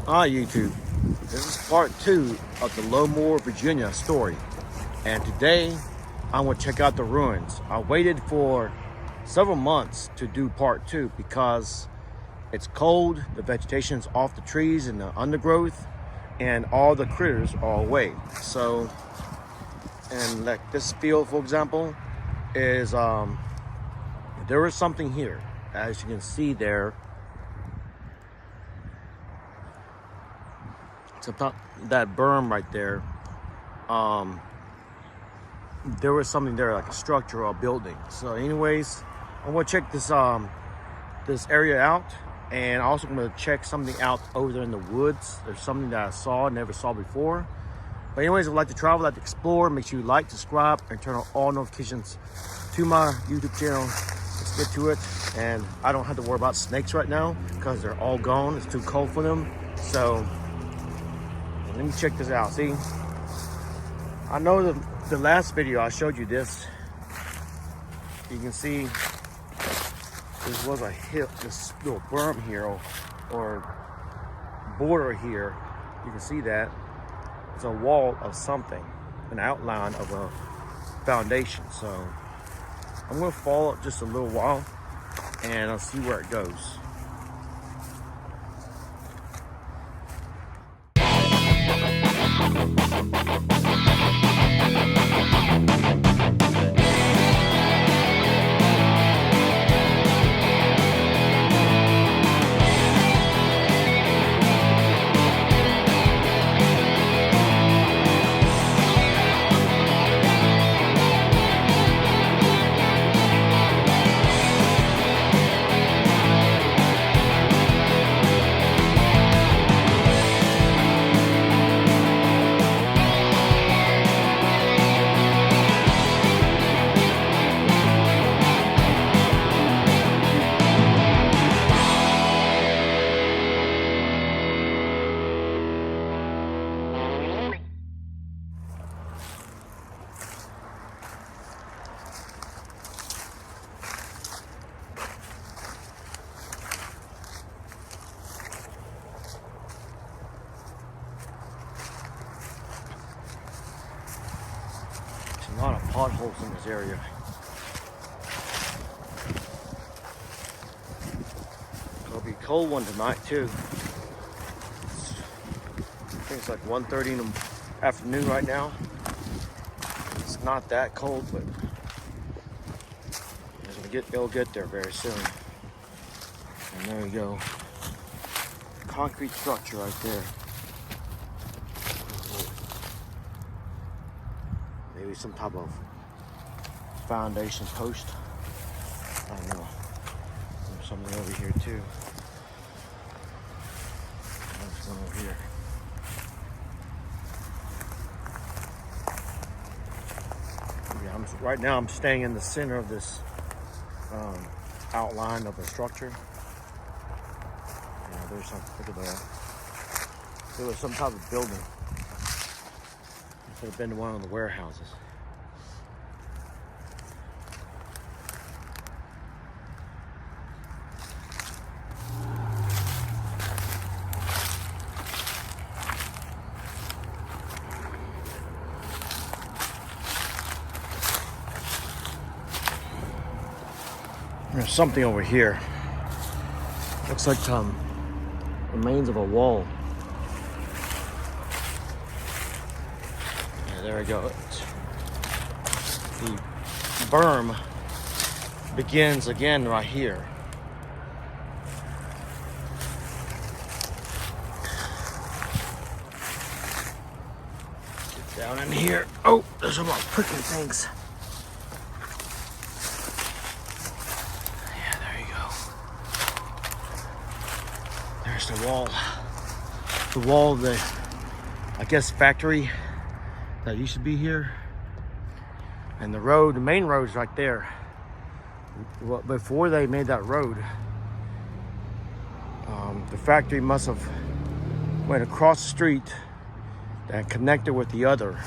Hi YouTube, this is part 2 of the MOOR, Virginia story, and today I want to check out the ruins. I waited for several months to do part 2 because it's cold, the vegetation's off the trees and the undergrowth, and all the critters are away. So, and like this field for example, is there is something here, as you can see there. So that berm right there, there was something there, like a structure or a building. So anyways, I'm gonna check this this area out, and also I'm gonna check something out over there in the woods. There's something that I saw, never saw before. But anyways, if you like to travel, like to explore, make sure you like, subscribe, and turn on all notifications to my YouTube channel. Let's get to it. And I don't have to worry about snakes right now because they're all gone. It's too cold for them. So let me check this out. See, I know the last video I showed you this. You can see this was a hill, this little berm here or border here. You can see that it's a wall of something, an outline of a foundation. So I'm gonna follow it just a little while and I'll see where it goes. A lot of potholes in this area. It'll be a cold one tonight too. I think it's like 1:30 in the afternoon right now. It's not that cold, but it'll get there very soon. And there you go. Concrete structure right there. Maybe some type of foundation post. I don't know. There's something over here too. There's one over here. Yeah, right now I'm staying in the center of this outline of a structure. Yeah, there's some. Look at that. There was some type of building. Could have been to one of the warehouses. There's something over here. Looks like remains of a wall. There we go. The berm begins again right here. Get down in here. Oh, there's a lot of prickly things. Yeah, there you go. There's the wall. The wall of the, I guess, factory that used to be here, and the road, the main road's right there. Well, before they made that road, the factory must have went across the street and connected with the other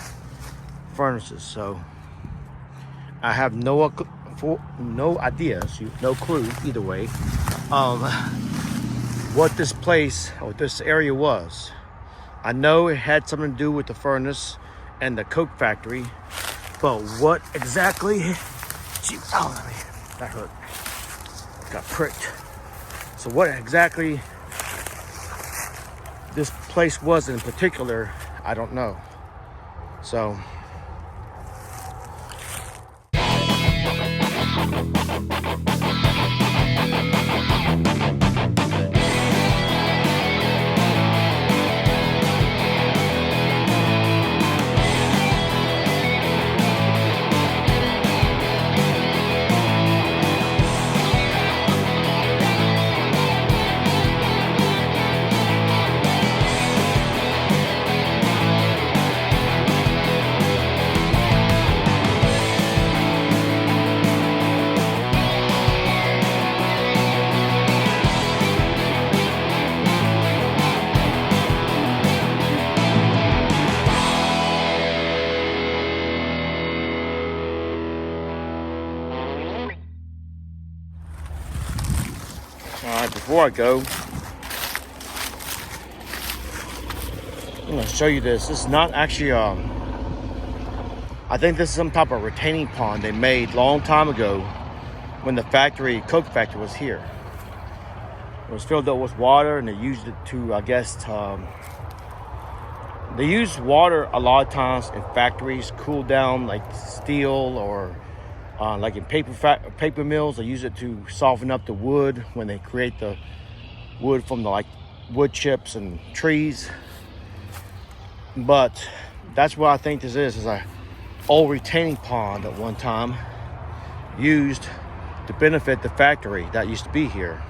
furnaces. So I have no idea, no clue either way, what this place or this area was. I know it had something to do with the furnace and the Coke factory, but what exactly? Gee, oh, that hurt. Got pricked. So what exactly this place was in particular, I don't know. So before I go, I'm going to show you this. This is not actually, I think this is some type of retaining pond they made long time ago when the Coke factory was here. It was filled up with water and they used it to, I guess, they use water a lot of times in factories, cool down like steel or like in paper mills. They use it to soften up the wood when they create the wood from the like wood chips and trees. But that's what I think this is a old retaining pond at one time used to benefit the factory that used to be here.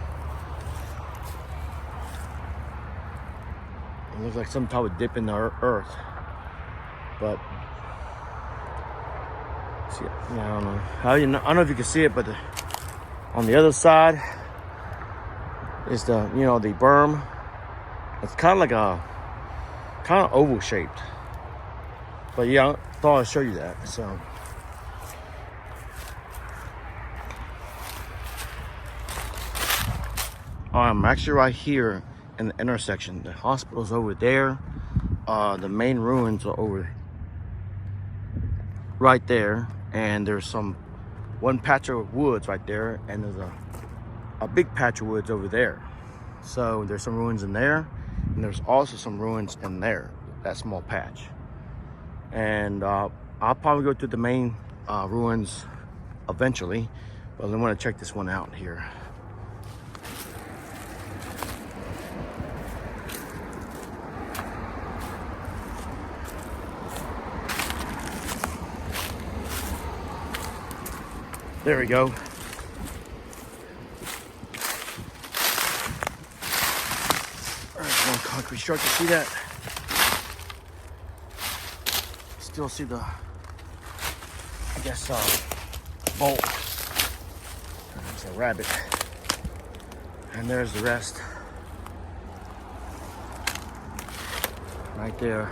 It looks like some type of dip in the earth, but see, I don't know. I don't know if you can see it, but on the other side is the berm. It's kind of like a oval shaped. But yeah, I thought I'd show you that. So I'm actually right here in the intersection. The hospital's over there. The main ruins are over right there, and there's one patch of woods right there, and there's a big patch of woods over there. So there's some ruins in there, and there's also some ruins in there, that small patch. And I'll probably go through the main ruins eventually, but I want to check this one out here. There we go. There's one concrete structure. See that? Still see the, I guess, bolt. There's a rabbit. And there's the rest. Right there.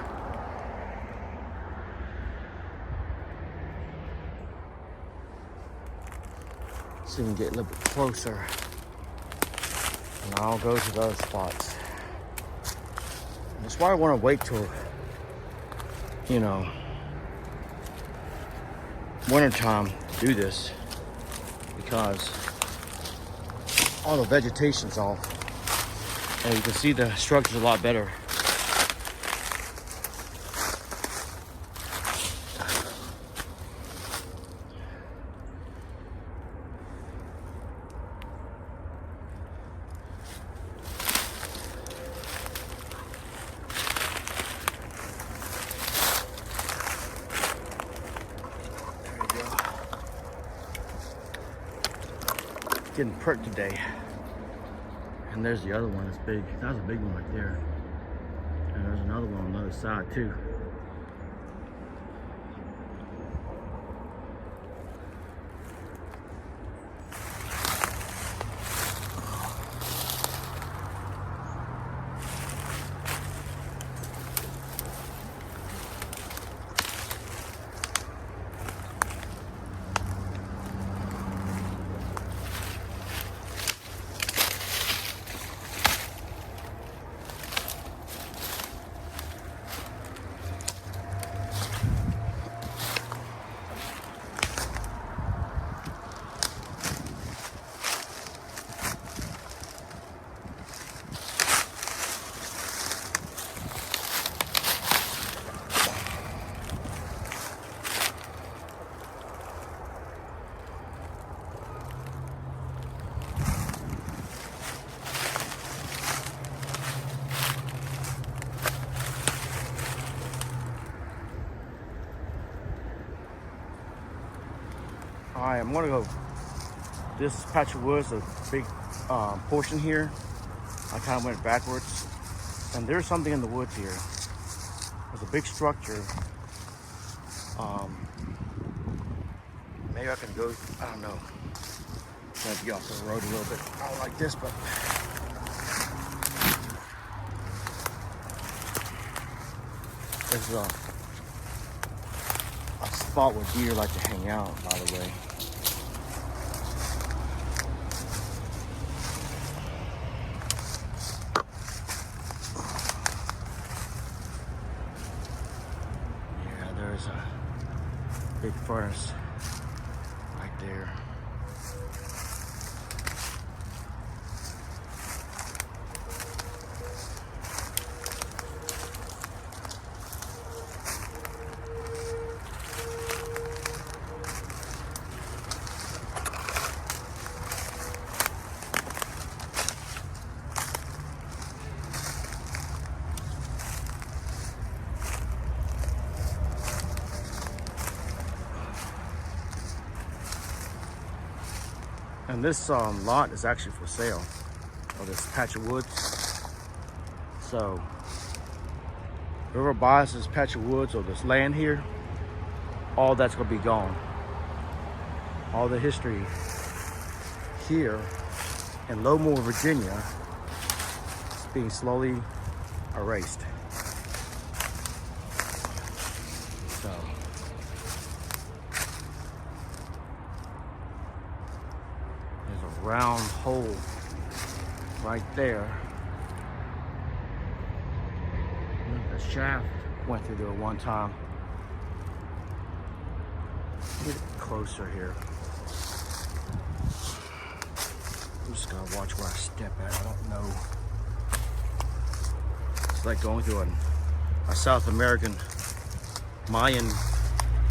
See if we can get a little bit closer, and I'll go to those spots. And that's why I want to wait till, wintertime to do this, because all the vegetation's off, and you can see the structure's a lot better. Getting pricked today. And there's the other one that's big. That was a big one right there. And there's another one on the other side too. Alright, I'm gonna go. This patch of woods, a big portion here. I kind of went backwards. And there's something in the woods here. There's a big structure. Maybe I can go, I don't know. I have to get off the road a little bit. I don't like this, but. This is a spot where deer like to hang out, by the way. Yeah, there's a big furnace right there. And this lot is actually for sale, or this patch of woods. So whoever buys this patch of woods or this land here, all that's gonna be gone. All the history here in MOOR, Virginia is being slowly erased. So there's a round hole right there. The shaft went through there one time. Get closer here. I'm just gonna watch where I step at. I don't know. It's like going through a South American Mayan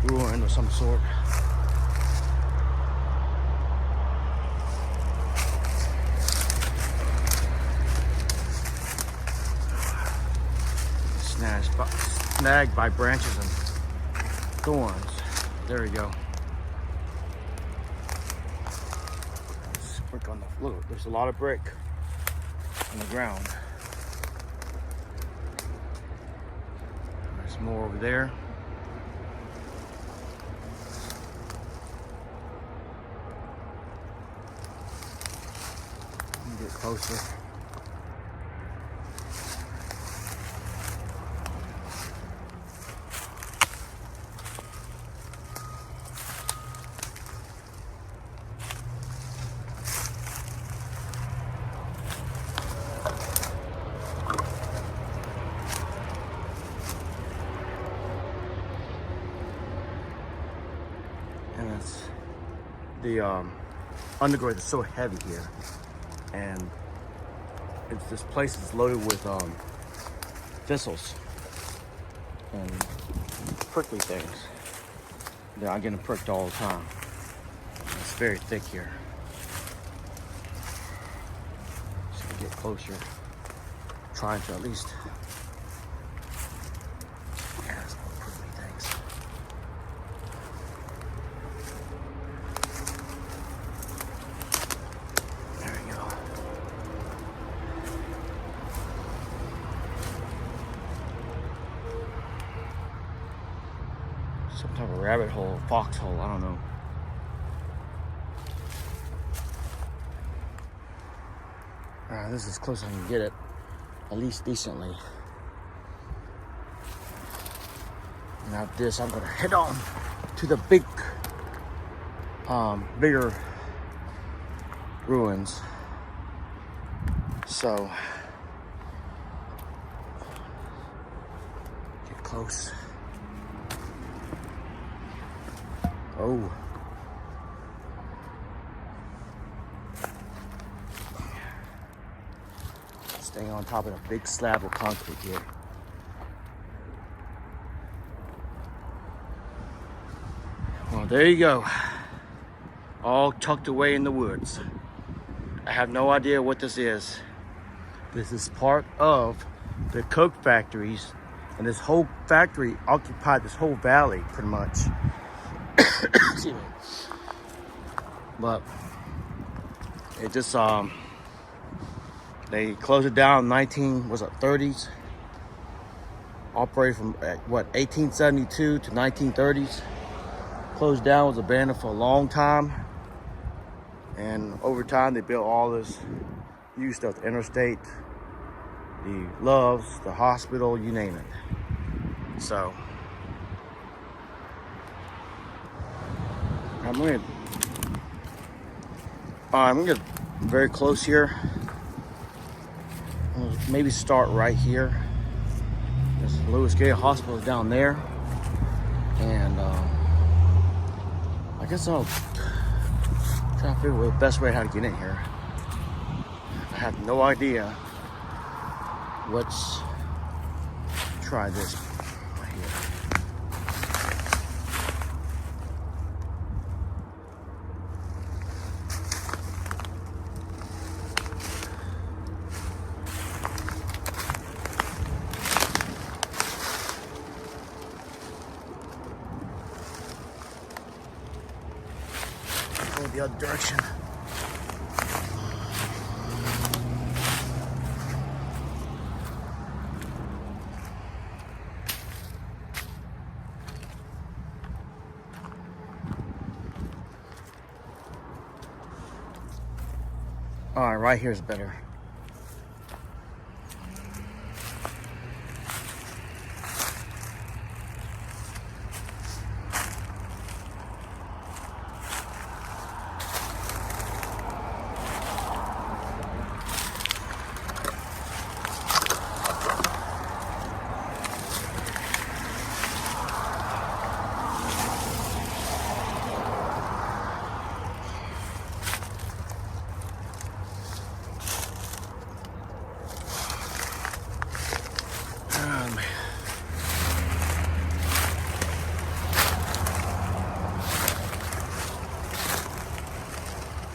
ruin of some sort. Snagged by branches and thorns. There we go. There's brick on the floor. There's a lot of brick on the ground. There's more over there. Let me get closer. And it's the undergrowth is so heavy here, and this place is loaded with thistles and prickly things. Yeah, I'm getting pricked all the time. It's very thick here. Just to get closer, trying to at least. Yeah, there's more prickly things. There we go. Some type of rabbit hole, foxhole, I don't know. This is as close as I can get it, at least decently. And after this, I'm gonna head on to the bigger ruins. So, get close. Oh. Staying on top of a big slab of concrete here. Well, there you go. All tucked away in the woods. I have no idea what this is. This is part of the Coke factories, and this whole factory occupied this whole valley pretty much. Excuse me. but it just they closed it down in 30s. Operated from 1872 to 1930s. Closed down, was abandoned for a long time, and over time they built all this new stuff: the interstate, the Loves, the hospital, you name it. So I'm gonna get very close here. Maybe start right here. This Lewis Gay Hospital is down there, and I guess I'll try to figure out the best way how to get in here. I have no idea. Let's try this right here. Go the other direction. All right, right here is better.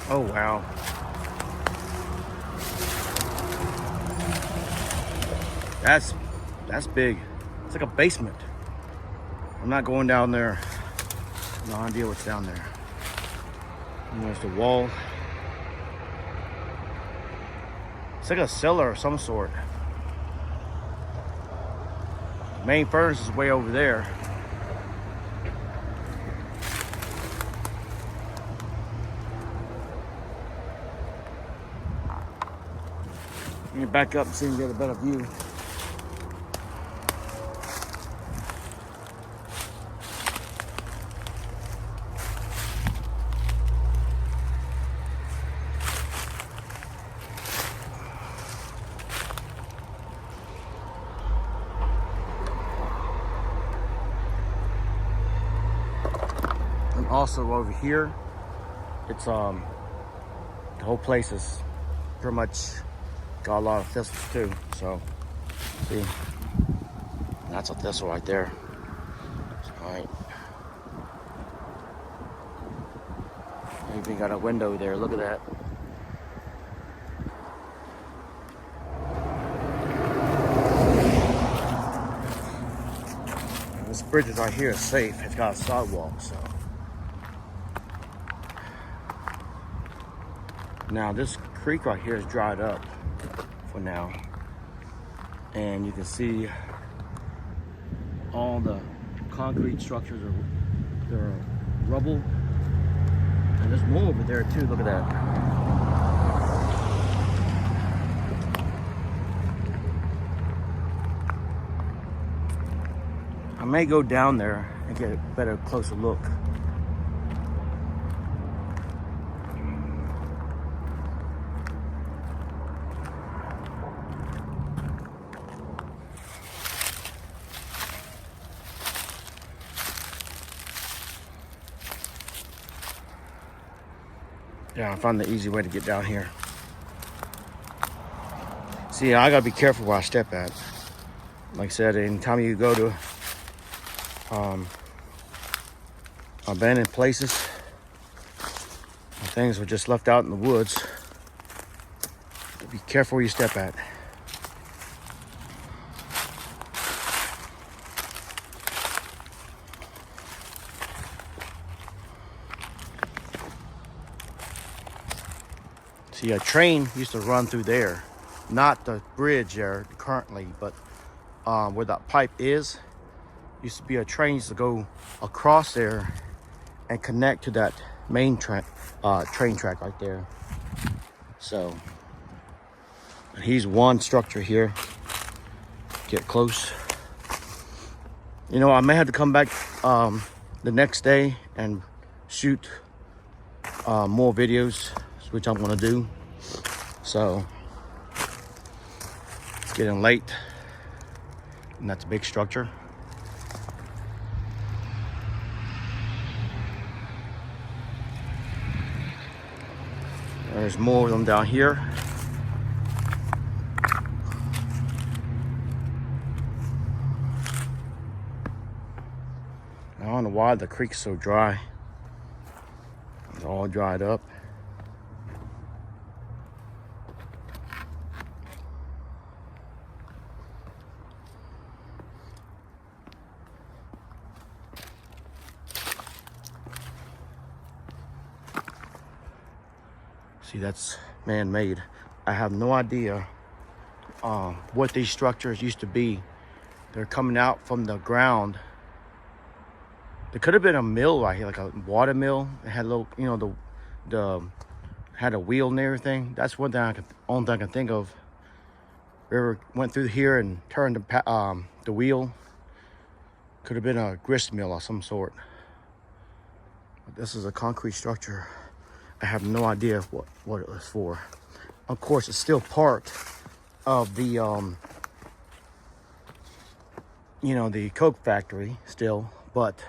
Oh wow. That's big. It's like a basement. I'm not going down there. No idea what's down there. There's the wall. It's like a cellar of some sort. The main furnace is way over there. Let me back up and see if we can get a better view. And also over here, it's the whole place is pretty much got a lot of thistles too. So see, that's a thistle right there. All right, even got a window there. Look at that. And this bridge right here is safe. It's got a sidewalk. So now this creek right here is dried up for now, and you can see all the concrete structures are rubble, and there's more over there too. Look at that. I may go down there and get a better closer look. Yeah, I found the easy way to get down here. See, I gotta be careful where I step at. Like I said, anytime you go to abandoned places, things were just left out in the woods, be careful where you step at. See, a train used to run through there, not the bridge there currently, but where that pipe is, used to be a train used to go across there and connect to that main train track right there. So he's one structure here. Get close. You know, I may have to come back the next day and shoot more videos, which I'm gonna do. So it's getting late, and that's a big structure. There's more of them down here. I don't know why the creek's so dry. It's all dried up. See, that's man-made. I have no idea what these structures used to be. They're coming out from the ground. There could have been a mill right here, like a water mill. It had a little, you know, the had a wheel and everything. That's one thing only thing I can think of. River went through here and turned the wheel. Could have been a grist mill of some sort. But this is a concrete structure. I have no idea what it was for. Of course, it's still part of the, you know, the Coke factory still, but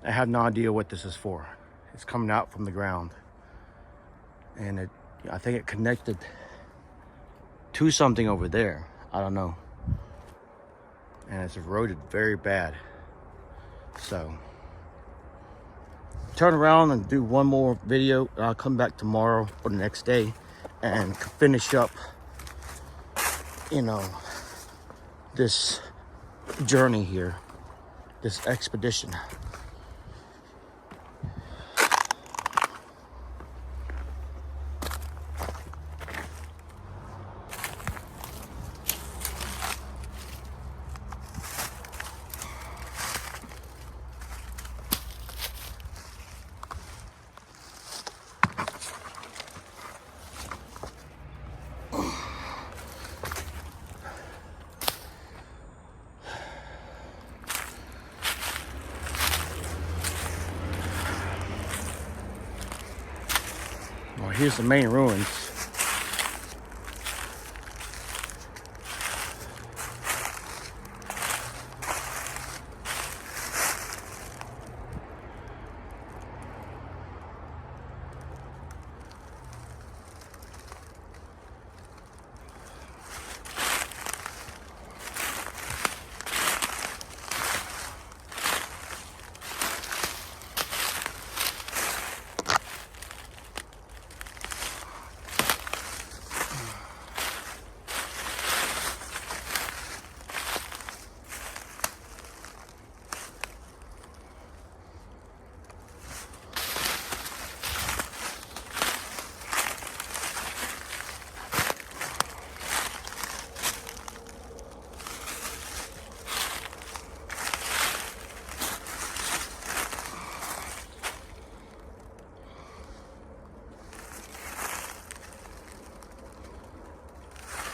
I have no idea what this is for. It's coming out from the ground, and I think it connected to something over there. I don't know, and it's eroded very bad. So turn around and do one more video. I'll come back tomorrow or the next day and finish up, you know, this journey here, this expedition. Well, here's the main ruins.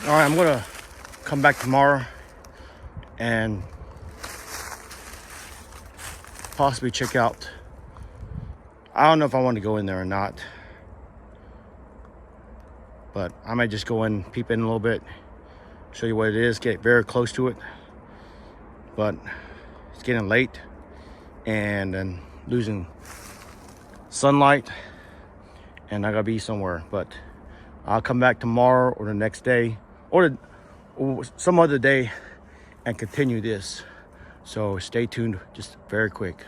All right, I'm gonna come back tomorrow and possibly check out. I don't know if I want to go in there or not, but I might just go in, peep in a little bit, show you what it is, get very close to it. But it's getting late and then losing sunlight, and I gotta be somewhere. But I'll come back tomorrow or the next day or some other day and continue this. So stay tuned, just very quick.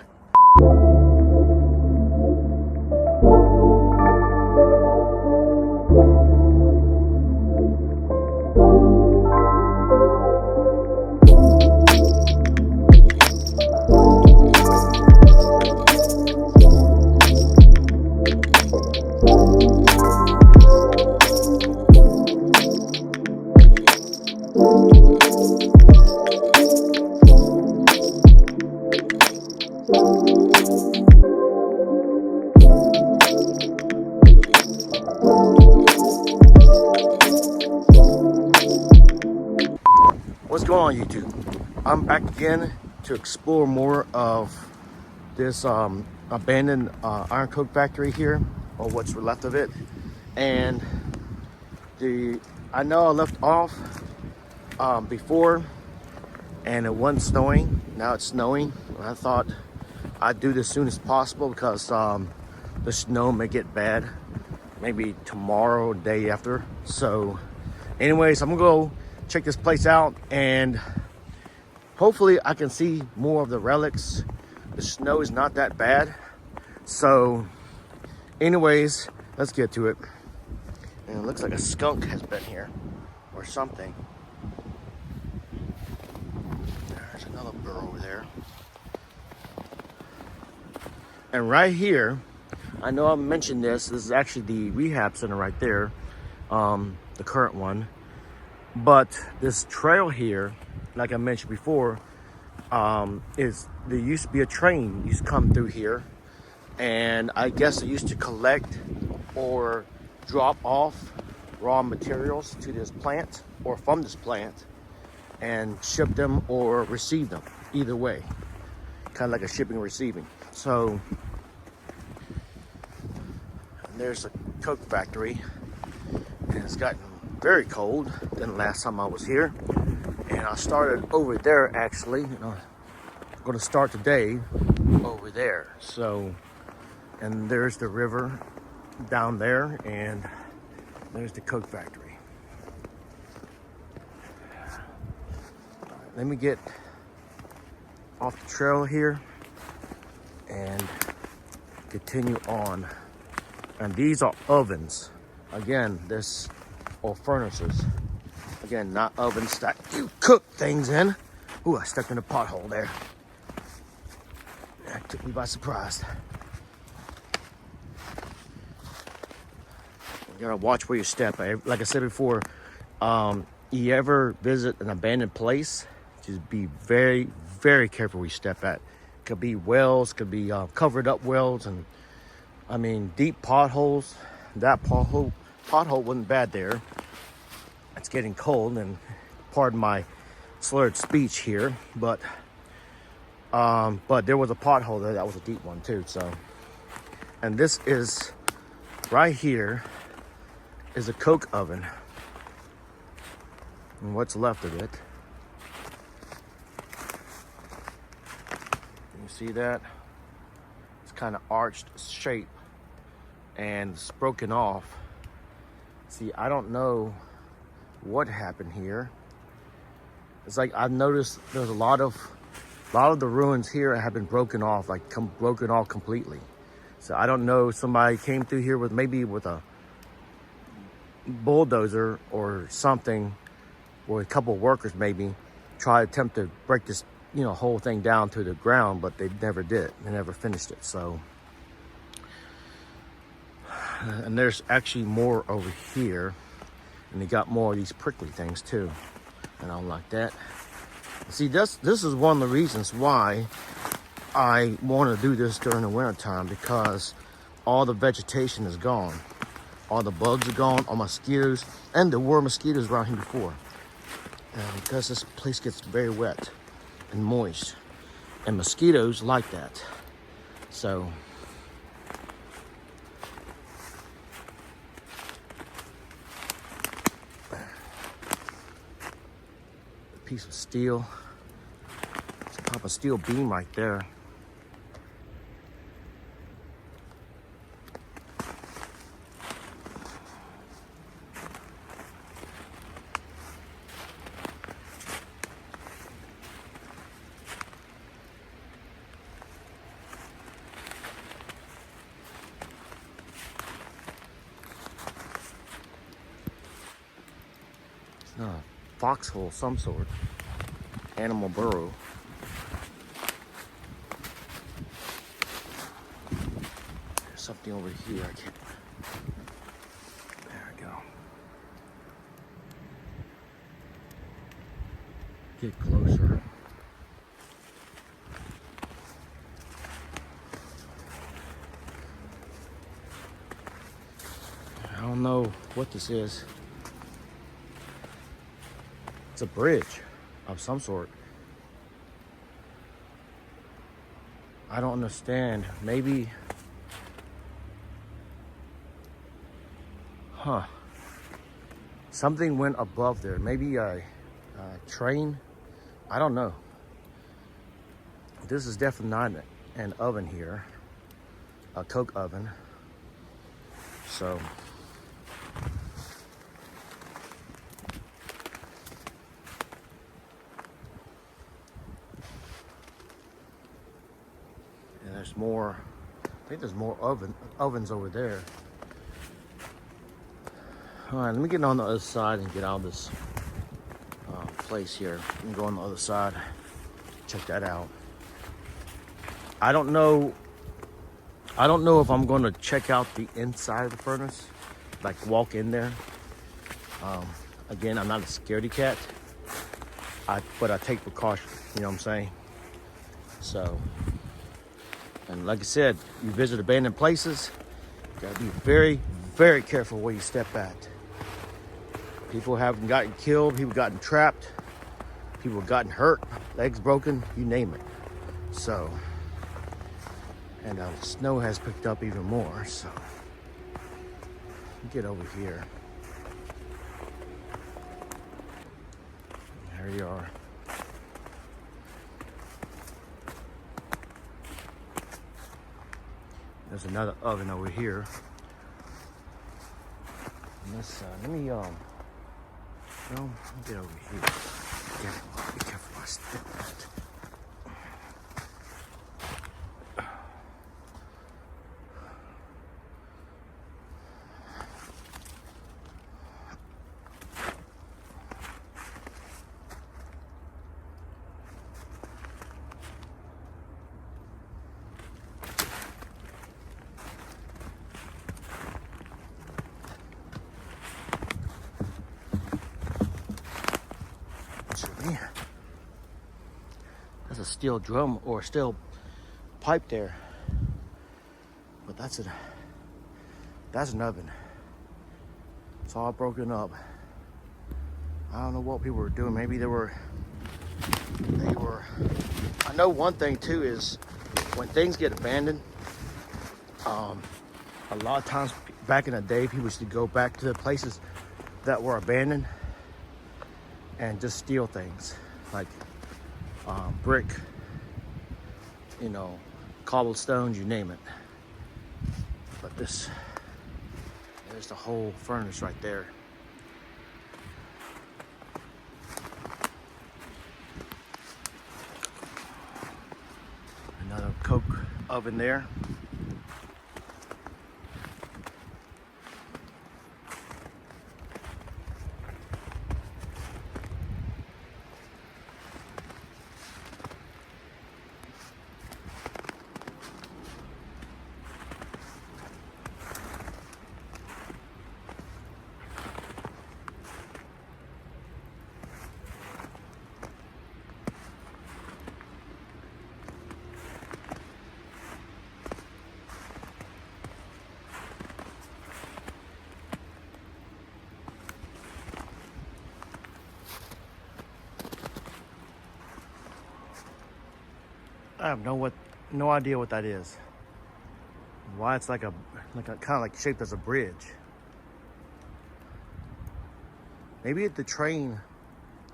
What's going on, YouTube? I'm back again to explore more of this abandoned iron coke factory here, or what's left of it. And I know I left off before, and it wasn't snowing. Now it's snowing. I thought I'd do this as soon as possible because the snow may get bad, maybe tomorrow or day after. So, anyways, I'm gonna go check this place out, and hopefully I can see more of the relics. The snow is not that bad. So anyways, let's get to it. And it looks like a skunk has been here or something. There's another burrow over there. And right here, I know I mentioned this is actually the rehab center right there, the current one. But this trail here, like I mentioned before, there used to be a train used to come through here, and I guess it used to collect or drop off raw materials to this plant or from this plant and ship them or receive them, either way, kind of like a shipping and receiving. So there's a coke factory, and it's gotten very cold than last time I was here. And I started over there actually. I'm going to start today over there. So, and there's the river down there, and there's the coke factory. All right, let me get off the trail here and continue on. And these are ovens. Again, or furnaces. Again, not ovens that you cook things in. Ooh, I stepped in a pothole there. That took me by surprise. You gotta watch where you step. Like I said before, you ever visit an abandoned place, just be very, very careful where you step at. Could be wells, could be covered up wells, and I mean deep potholes. That pothole wasn't bad there. It's getting cold, and pardon my slurred speech here, but there was a pothole there that was a deep one too. So, and this is right here is a coke oven, and what's left of it. Can you see that? It's kind of arched shape, and it's broken off. See, I don't know what happened here. It's like I've noticed there's a lot of the ruins here have been broken off, like broken off completely. So I don't know, somebody came through here with a bulldozer or something, or a couple of workers maybe try to attempt to break this whole thing down to the ground, but they never did. They never finished it. So, and there's actually more over here. And they got more of these prickly things too. And I don't like that. See, this is one of the reasons why I want to do this during the winter time, because all the vegetation is gone. All the bugs are gone, all mosquitoes, and there were mosquitoes around here before. Because this place gets very wet and moist. And mosquitoes like that. So, piece of steel. It's a type of steel beam right there. It's not a foxhole of some sort. Animal burrow. There's something over here. I can't. There we go. Get closer. I don't know what this is. It's a bridge. of some sort. I don't understand. Maybe, something went above there. Maybe a train. I don't know. This is definitely not an oven here, a coke oven. So and there's more. I think there's more ovens over there. All right, let me get on the other side and get out of this place here. And go on the other side. Check that out. I don't know if I'm going to check out the inside of the furnace, like walk in there. Again, I'm not a scaredy cat, but I take precaution, you know what I'm saying? So, and like I said, you visit abandoned places, you gotta be very, very careful where you step at. People have gotten killed, people gotten trapped, people have gotten hurt, legs broken, you name it. So, and snow has picked up even more, so get over here. There you are. There's another oven over here. And this, let me get over here. Be careful, I step out. That's a steel drum or a steel pipe there, but that's an oven. It's all broken up. I don't know what people were doing. Maybe they were. I know one thing too is when things get abandoned, a lot of times back in the day, people used to go back to the places that were abandoned and just steal things like brick, cobblestones, you name it. But there's the whole furnace right there. Another coke oven there. I have no idea what that is. Why it's like a kind of like shaped as a bridge. Maybe if the train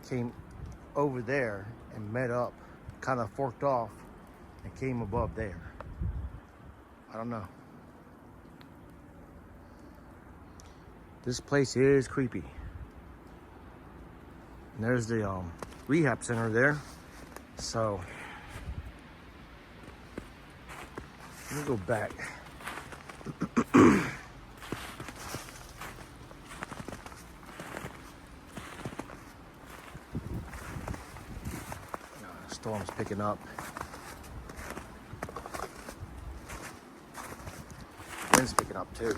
came over there and met up, kind of forked off and came above there. I don't know. This place is creepy. And there's the rehab center there. So let me go back. The storm's picking up. Wind's picking up too.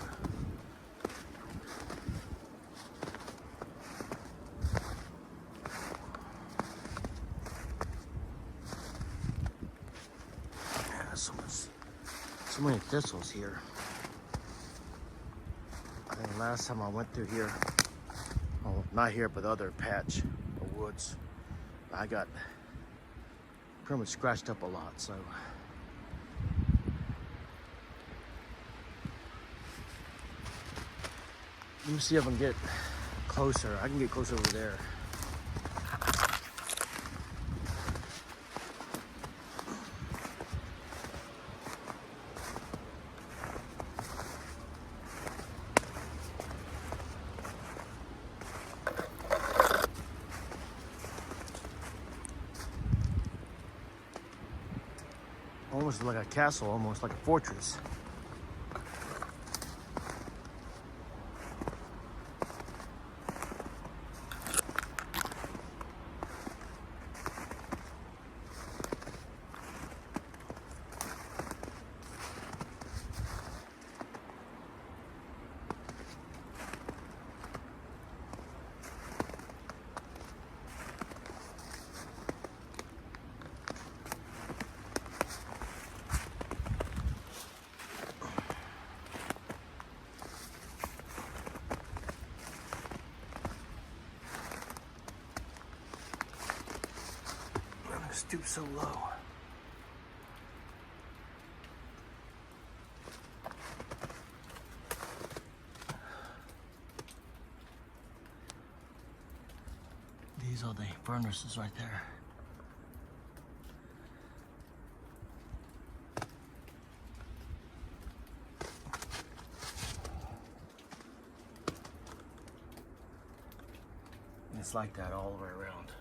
So many thistles here. I think last time I went through here, well, not here, but the other patch of woods, I got pretty much scratched up a lot, so. Let me see if I can get closer. I can get closer over there. Almost like a castle, almost like a fortress. Stoop so low. These are the furnaces right there. And it's like that all the way around.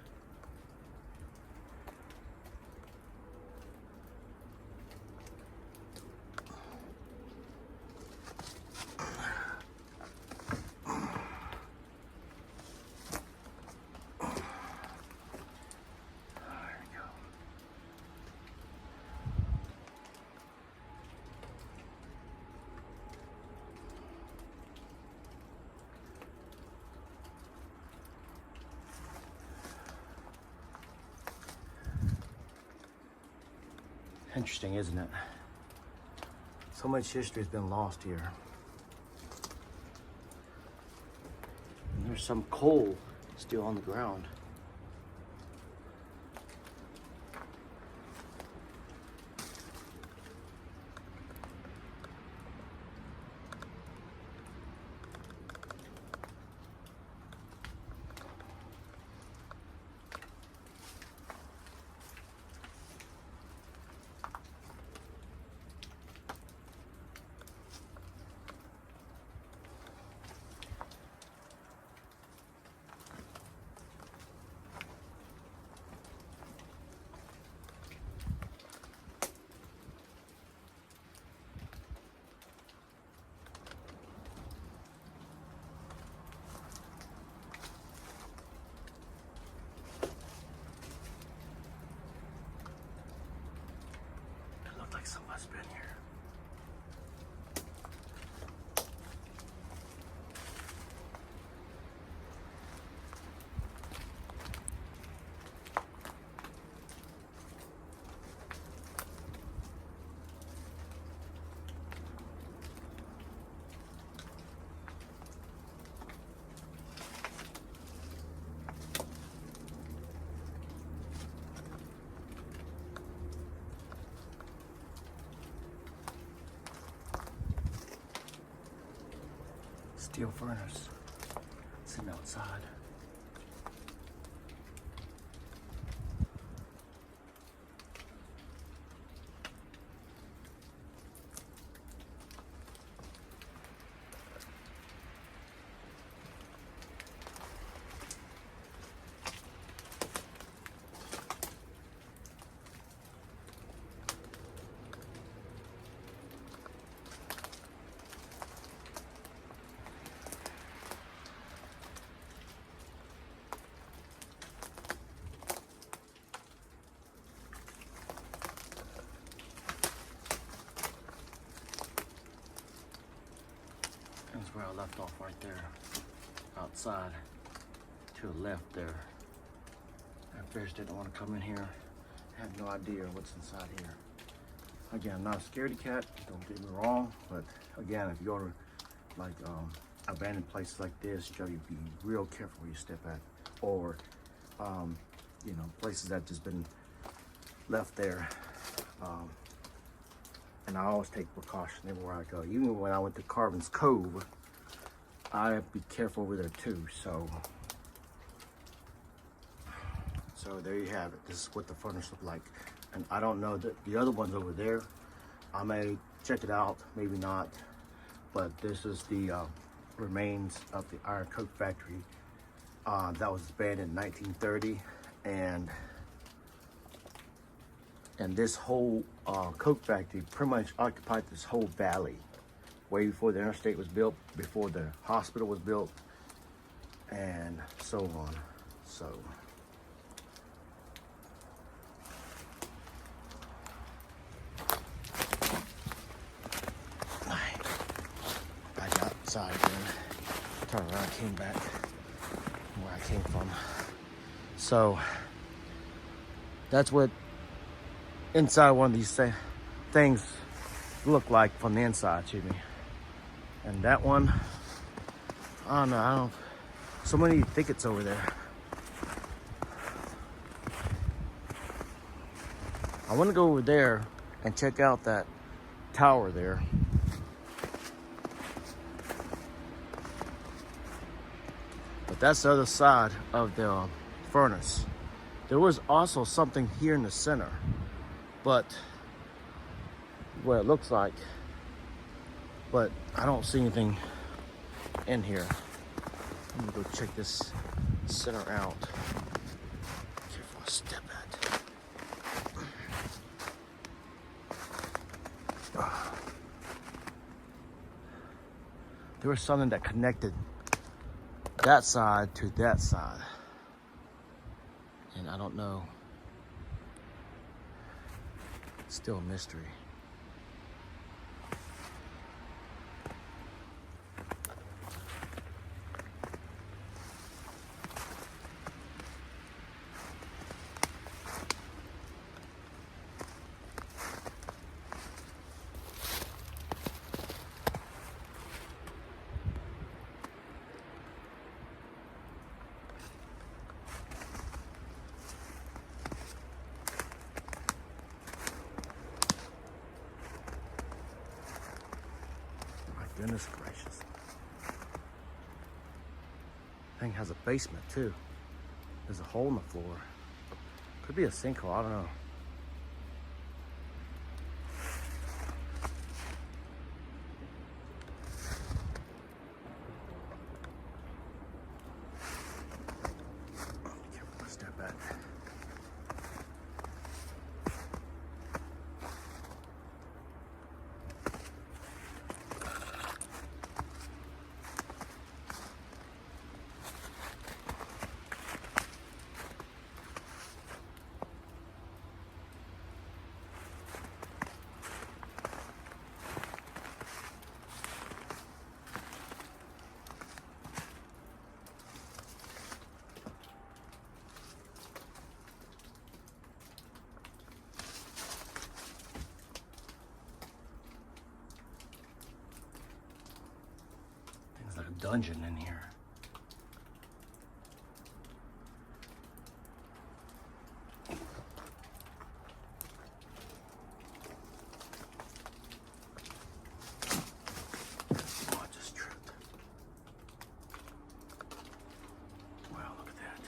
Interesting, isn't it? So much history has been lost here. And there's some coal still on the ground. Like somebody's been here. Steel furnace sitting outside. That's where I left off right there, outside, to the left there. That fish didn't want to come in here. I have no idea what's inside here. Again, I'm not a scaredy cat, don't get me wrong, but again, if you go to like abandoned places like this, you gotta be real careful where you step at. Or you know, places that just been left there. And I always take precaution everywhere I go. Even when I went to Carvin's Cove, I have to be careful over there too. So there you have it. This is what the furnace looked like. And I don't know that the other ones over there, I may check it out, maybe not. But this is the remains of the iron coke factory that was abandoned in 1930. And this whole coke factory pretty much occupied this whole valley way before the interstate was built, before the hospital was built, and so on. So back outside again, turn around, came back where I came from. So that's what inside one of these things look like from the inside to me. And that one, I don't know, so many thickets over there. I want to go over there and check out that tower there. But that's the other side of the furnace. There was also something here in the center, but what it looks like, but I don't see anything in here. I'm gonna go check this center out. Careful, I step at. There was something that connected that side to that side, and I don't know. It's still a mystery. Goodness gracious. Thing has a basement too. There's a hole in the floor. Could be a sinkhole, I don't know. Careful, I step back. Like a dungeon in here. Oh, I just tripped. Wow, look at that.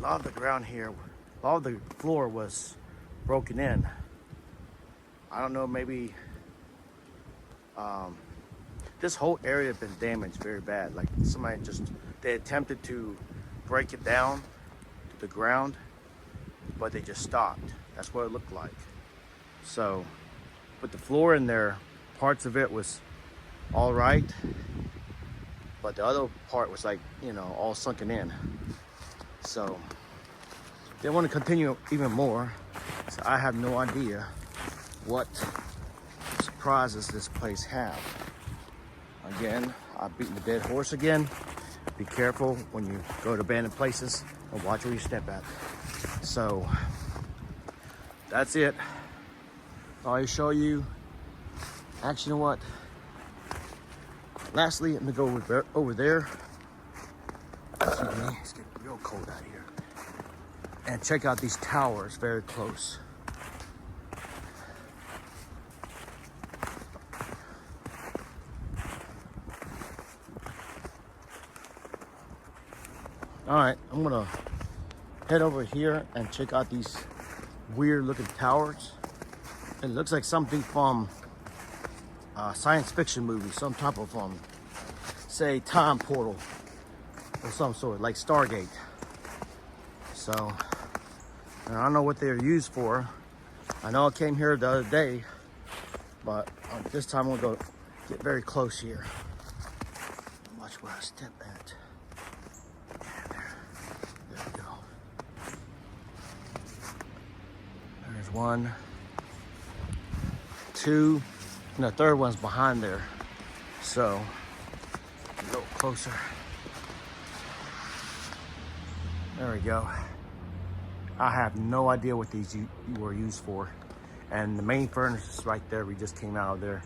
lot of the ground here, all of the floor was broken in. I don't know, maybe this whole area had been damaged very bad. Like somebody they attempted to break it down to the ground, but they just stopped. That's what it looked like. So, with the floor in there, parts of it was all right, but the other part was like, you know, all sunken in. So, they want to continue even more. So I have no idea what surprises this place have. Again, I've beaten the dead horse again. Be careful when you go to abandoned places and watch where you step at. So that's it. I'll show you. Actually, you know what? Lastly, I'm gonna go over there. Excuse me, it's getting real cold out here. And check out these towers very close. All right, I'm gonna head over here and check out these weird looking towers. It looks like something from a science fiction movie, some type of, say, time portal of some sort, like Stargate. So, I don't know what they're used for. I know I came here the other day, but this time I'm gonna go get very close here. Watch where I step at. There we go. There's one, two, and the third one's behind there. So, a little closer. There we go. I have no idea what these were used for. And the main furnace is right there. We just came out of there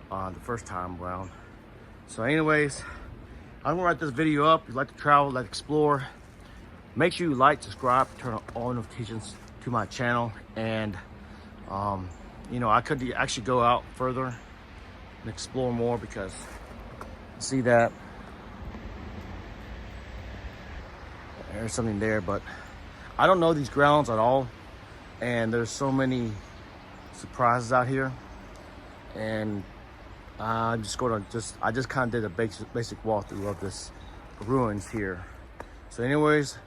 the first time around. So anyways, I'm gonna wrap this video up. If you like to travel, like to explore, make sure you like, subscribe, turn on all notifications to my channel. And you know, I could actually go out further and explore more, because see that there's something there, but I don't know these grounds at all, and there's so many surprises out here. And I'm just gonna I just kind of did a basic walkthrough of this ruins here. So anyways,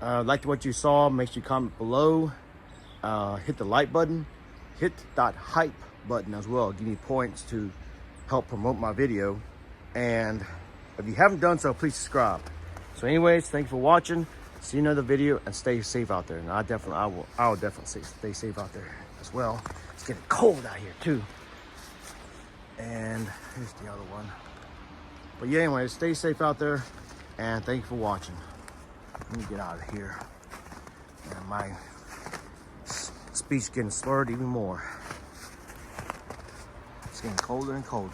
like what you saw, make sure you comment below, hit the like button, hit that hype button as well. Give me points to help promote my video. And if you haven't done so, please subscribe. So anyways, thank you for watching. See you in another video, and stay safe out there. And I will definitely stay safe out there as well. It's getting cold out here too. And here's the other one. But yeah, anyways, stay safe out there, and thank you for watching. Let me get out of here. And my speech getting slurred even more. It's getting colder and colder.